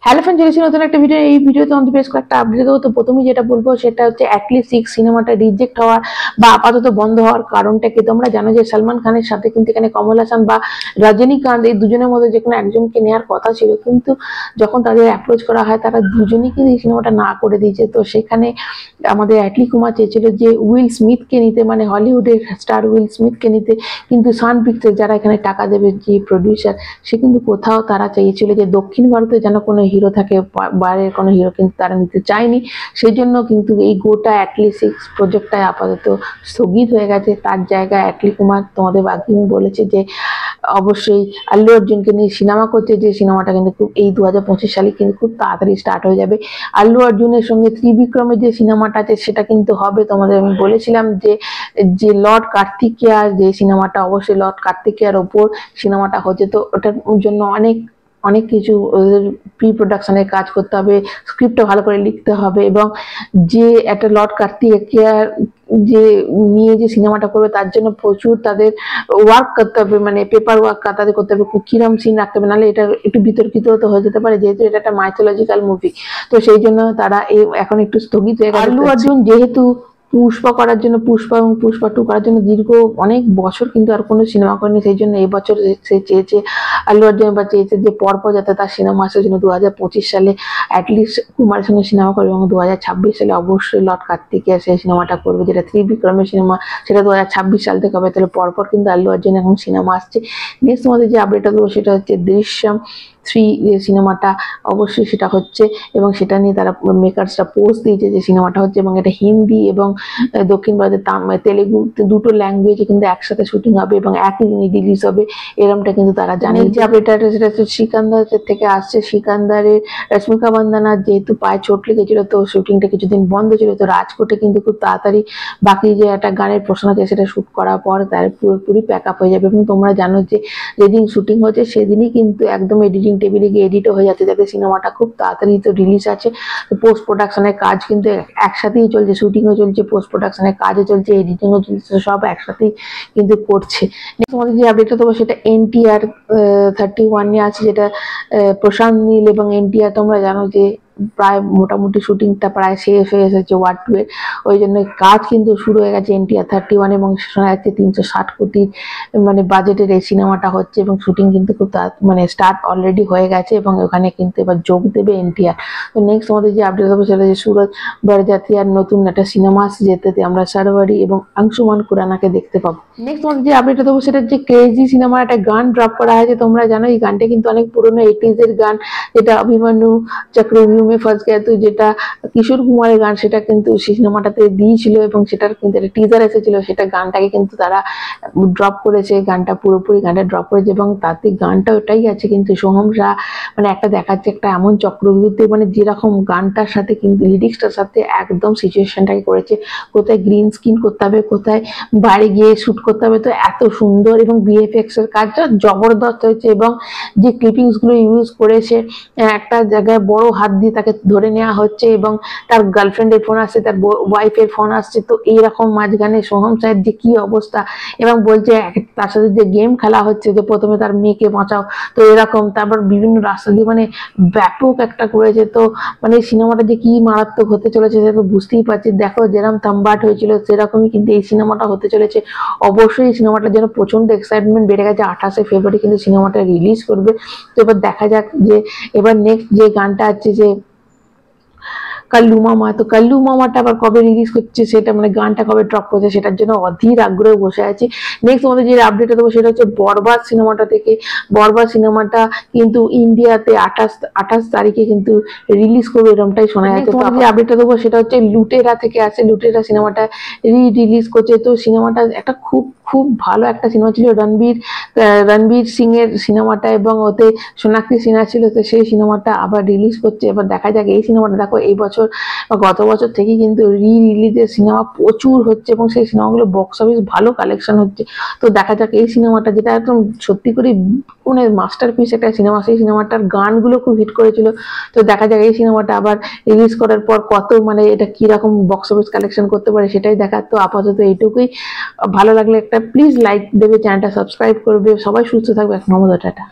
Hello friend, চলেছি নতুন একটা ভিডিও। এই ভিডিওতে আমাদের বেশ কয়েকটা আপডেট দেবো। তো প্রথমেই যেটা বলবো সেটা হচ্ছে অ্যাটলিস্ট 6 সিনেমাটা রিজেক্ট হওয়ার বা আপাতত বন্ধ হওয়ার কারণটা কি তোমরা জানো যে সালমান খানের সাথে কিন্তু এখানে কমল হাসান বা রজনীকান্ত এই দুজনের মধ্যে যে কোনো একজনকে নেওয়ার কথা ছিল, কিন্তু যখন তাদের অ্যাপ্রোচ করা হয় তারা দুজনেই কিন্তু এই সিনেমাটা না করে দিয়েছে। তো সেখানে আমাদের অ্যাটলি কুমার চেয়েছিল যে উইল স্মিথকে নিতে, মানে হলিউডের স্টার উইল স্মিথকে নিতে, কিন্তু সান পিকচার যারা এখানে টাকা দেবে যে প্রডিউসার, সে কিন্তু কোথাও তারা চেয়েছিল যে দক্ষিণ ভারতে যেন কোনো হিরো থাকে, বাইরের কোনো হিরো কিন্তু তারা নিতে চায়নি। সেই জন্য কিন্তু এই গোটা অ্যাটলি 6 প্রজেক্টটাই আপাতত স্থগিত হয়ে গেছে। তার জায়গায় অ্যাটলি কুমার তোমাদের বাকি বলেছে যে অবশ্যই আল্লু অর্জুনকে নিয়ে সিনেমা করছে, যে সিনেমাটা কিন্তু খুব এই 2025 সালে কিন্তু খুব তাড়াতাড়ি স্টার্ট হয়ে যাবে। আল্লু অর্জুনের সঙ্গে ত্রিবিক্রমের যে সিনেমাটা আছে সেটা কিন্তু হবে। তোমাদের আমি বলেছিলাম যে যে লর্ড কার্তিকেয়ার যে সিনেমাটা, অবশ্যই লর্ড কার্তিকেয়ার ওপর সিনেমাটা হচ্ছে। তো ওটার জন্য অনেক কিছু প্রি প্রোডাকশনের কাজ করতে হবে, স্ক্রিপ্টটা ভালো করে লিখতে হবে, এবং যে একটা লর্ড কার্তিকেয়ার যে নিয়ে যে সিনেমাটা করবে তার জন্য প্রচুর তাদের ওয়ার্ক করতে হবে, মানে পেপার ওয়ার্ক তাদের করতে হবে, কিরম সিন রাখতে হবে, নাহলে এটা একটু বিতর্কিত তো হয়ে যেতে পারে, যেহেতু এটা একটা মাইথোলজিক্যাল মুভি। তো সেই জন্য তারা এখন একটু স্থগিত হয়ে গেছে। আল্লু অর্জুন যেহেতু পুষ্পা করার জন্য, পুষ্পা এবং পুষ্পা 2 করার জন্য দীর্ঘ অনেক বছর কিন্তু আর কোনো সিনেমা করেনি, সেই জন্য এই বছর সে চেয়েছে, আল্লু অর্জুন এবার চেয়েছে যে পরপর যাতে তার সিনেমা আসার জন্য 2025 সালে অ্যাটলিস্ট কুমারের সঙ্গে সিনেমা করবে, এবং 2026 সালে অবশ্যই লর্ড কার্তিকেয়া সেই সিনেমাটা করবে, যেটা ত্রিবিক্রমের সিনেমা, সেটা 2026 সাল থেকে হবে। তাহলে পরপর কিন্তু আল্লু অর্জুন এখন সিনেমা আসছে। নেক্সট আমাদের যে আপডেটটা দেবো সেটা হচ্ছে দৃশ্যম 3 যে সিনেমাটা, অবশ্যই সেটা হচ্ছে, এবং সেটা নিয়ে তারা মেকার্সরা পোস্ট দিয়েছে যে সিনেমাটা হচ্ছে, এবং এটা হিন্দি এবং দক্ষিণ ভারতের তেলেগু দুটো ল্যাঙ্গুয়েজে কিন্তু একসাথে শুটিং হবে এবং একই দিনে রিলিজ হবে, এরমটা কিন্তু তারা জানে। যে আপডেটটা সেটা হচ্ছে সিকান্দার থেকে আসছে। সিকান্দারের রশ্মিকা মান্দানার যেহেতু পায়ে চোট লেগেছিল, তো শুটিংটা কিছুদিন বন্ধ ছিল। তো রাজকোটে কিন্তু খুব তাড়াতাড়ি বাকি যে একটা গানের প্রশ্ন আছে সেটা শুট করার পর তার পুরোপুরি প্যাক আপ হয়ে যাবে। এবং তোমরা জানো যে যেদিন শুটিং হচ্ছে সেদিনই কিন্তু একদম এডিটিং টেবিলে গিয়ে এডিটও হয়ে যাচ্ছে, যাতে সিনেমাটা খুব তাড়াতাড়ি তো রিলিজ আছে। পোস্ট প্রোডাকশনের কাজ কিন্তু একসাথেই চলছে, শুটিংও চলছে, পোস্ট প্রোডাকশনের কাজও চলছে, এডিটিংও চলছে, সব একসাথেই কিন্তু করছে। তোমাদের যে আপডেটটা দেবো সেটা NTR 31 নিয়ে আছে, যেটা প্রশান্ত নীল এবং NTR। তোমরা জানো যে প্রায় মোটামুটি শুটিংটা প্রায় শেষ হয়ে এসেছে ওয়ার্ড 2 এর, ওই জন্য কাজ কিন্তু শুরু হয়ে গেছে NTR 31, এবং শোনা যাচ্ছে 360 কোটি মানে বাজেটের এই সিনেমাটা হচ্ছে, এবং শুটিং কিন্তু খুব মানে স্টার্ট অলরেডি হয়ে গেছে, এবং ওখানে কিন্তু এবার যোগ দেবে NTR। তো নেক্সট আমাদের যে আপডেট দেবো সেটা যে সুরজ বরজাতিয়ার নতুন একটা সিনেমা আসছে, যেটাতে আমরা সারোয়ারি এবং আংশুমান খুরানাকে দেখতে পাবো। নেক্সট আমাদের যে আপডেটটা দেবো সেটা হচ্ছে ক্রেজি সিনেমার একটা গান ড্রপ করা হয়েছে। তোমরা জানো এই গানটা কিন্তু অনেক পুরোনো 80s এর গান, যেটা অভিমন্যু চক্রভিউ মে ফাঁস গয়া তু, যেটা কিশোর কুমারের গান, সেটা কিন্তু সেই সিনেমাটাতে দিয়েছিল, এবং সেটার কিন্তু একটা টিজার এসেছিল, সেটা গানটাকে কিন্তু তারা ড্রপ করেছে, গানটা পুরোপুরি গানটা ড্রপ করেছে, এবং তাতে গানটা ওটাই আছে। কিন্তু সোহম শাহ মানে একটা দেখাচ্ছে একটা এমন চক্রবৃদ্ধি, মানে যেরকম গানটার সাথে কিন্তু লিরিক্সটার সাথে একদম সিচুয়েশনটাকে করেছে, কোথায় গ্রিন স্ক্রিন করতে হবে, কোথায় বাইরে গিয়ে শুট করতে হবে। তো এত সুন্দর, এবং VFX এর কাজটা জবরদস্ত হয়েছে, এবং যে ক্লিপিংস গুলো ইউজ করেছে, একটা জায়গায় বড় হাত দিয়ে তাকে ধরে নেওয়া হচ্ছে, এবং তার গার্লফ্রেন্ডের ফোন আসছে, তার ওয়াইফের ফোন আসছে। তো এইরকম মাঝখানে সোহম শাহের যে কি অবস্থা, এবং বলছে তার সাথে যে গেম খেলা হচ্ছে, যে প্রথমে তার মেয়েকে বাঁচাও, তো এরকম, তারপর বিভিন্ন রাস্তা দিয়ে মানে ব্যাপক একটা করেছে। তো মানে সিনেমাটা যে কি মারাত্মক হতে চলেছে সেটা তো বুঝতেই পারছি। দেখো যেরকম থাম্বাট হয়েছিল সেরকমই কিন্তু এই সিনেমাটা হতে চলেছে। অবশ্যই এই সিনেমাটার জন্য প্রচন্ড এক্সাইটমেন্ট বেড়ে গেছে। 28শে ফেব্রুয়ারি কিন্তু সিনেমাটা রিলিজ করবে। তো এবার দেখা যাক যে এবার নেক্সট যে গানটা আছে যে কাল্লু মামা, তো কাল্লু মামাটা আবার কবে রিলিজ করছে, সেটা মানে গানটা কবে ড্রপ করছে, সেটার জন্য অধীর আগ্রহে বসে আছি। নেক্সট আমাদের যে আপডেটটা দেবো সেটা হচ্ছে বরবাদ সিনেমাটা থেকে। বরবাদ সিনেমাটা কিন্তু ইন্ডিয়াতে 28 তারিখে কিন্তু রিলিজ করবে, এরকমটাই শোনা যাচ্ছে। তো যে আপডেটটা দেবো সেটা হচ্ছে লুটেরা থেকে আছে। লুটেরা সিনেমাটা রিলিজ করছে। তো সিনেমাটা একটা খুব খুব ভালো একটা সিনেমা ছিল, রণবীর সিং এর সিনেমাটা, এবং ওতে সোনাক্ষী সিনহা ছিল। তো সেই সিনেমাটা আবার রিলিজ করছে। এবার দেখা যাক এই সিনেমাটা, দেখো এই বছর বা গত বছর থেকে কিন্তু রিলিজের সিনেমা প্রচুর হচ্ছে, এবং সেই সিনেমাগুলো বক্স অফিস ভালো কালেকশন হচ্ছে। তো দেখা যাক এই সিনেমাটা, যেটা একদম সত্যি করে মানে মাস্টারপিস একটা সিনেমা, সেই সিনেমাটার গানগুলো খুব হিট করেছিল। তো দেখা যাক এই সিনেমাটা আবার রিলিজ করার পর কত মানে এটা কিরকম বক্স অফিস কালেকশন করতে পারে, সেটাই দেখার। তো আপাতত এইটুকুই। ভালো লাগলে একটা প্লিজ লাইক দেবে, চ্যানেলটা সাবস্ক্রাইব করবে। সবাই সুস্থ থাকবে। নমস্কার, টাটা।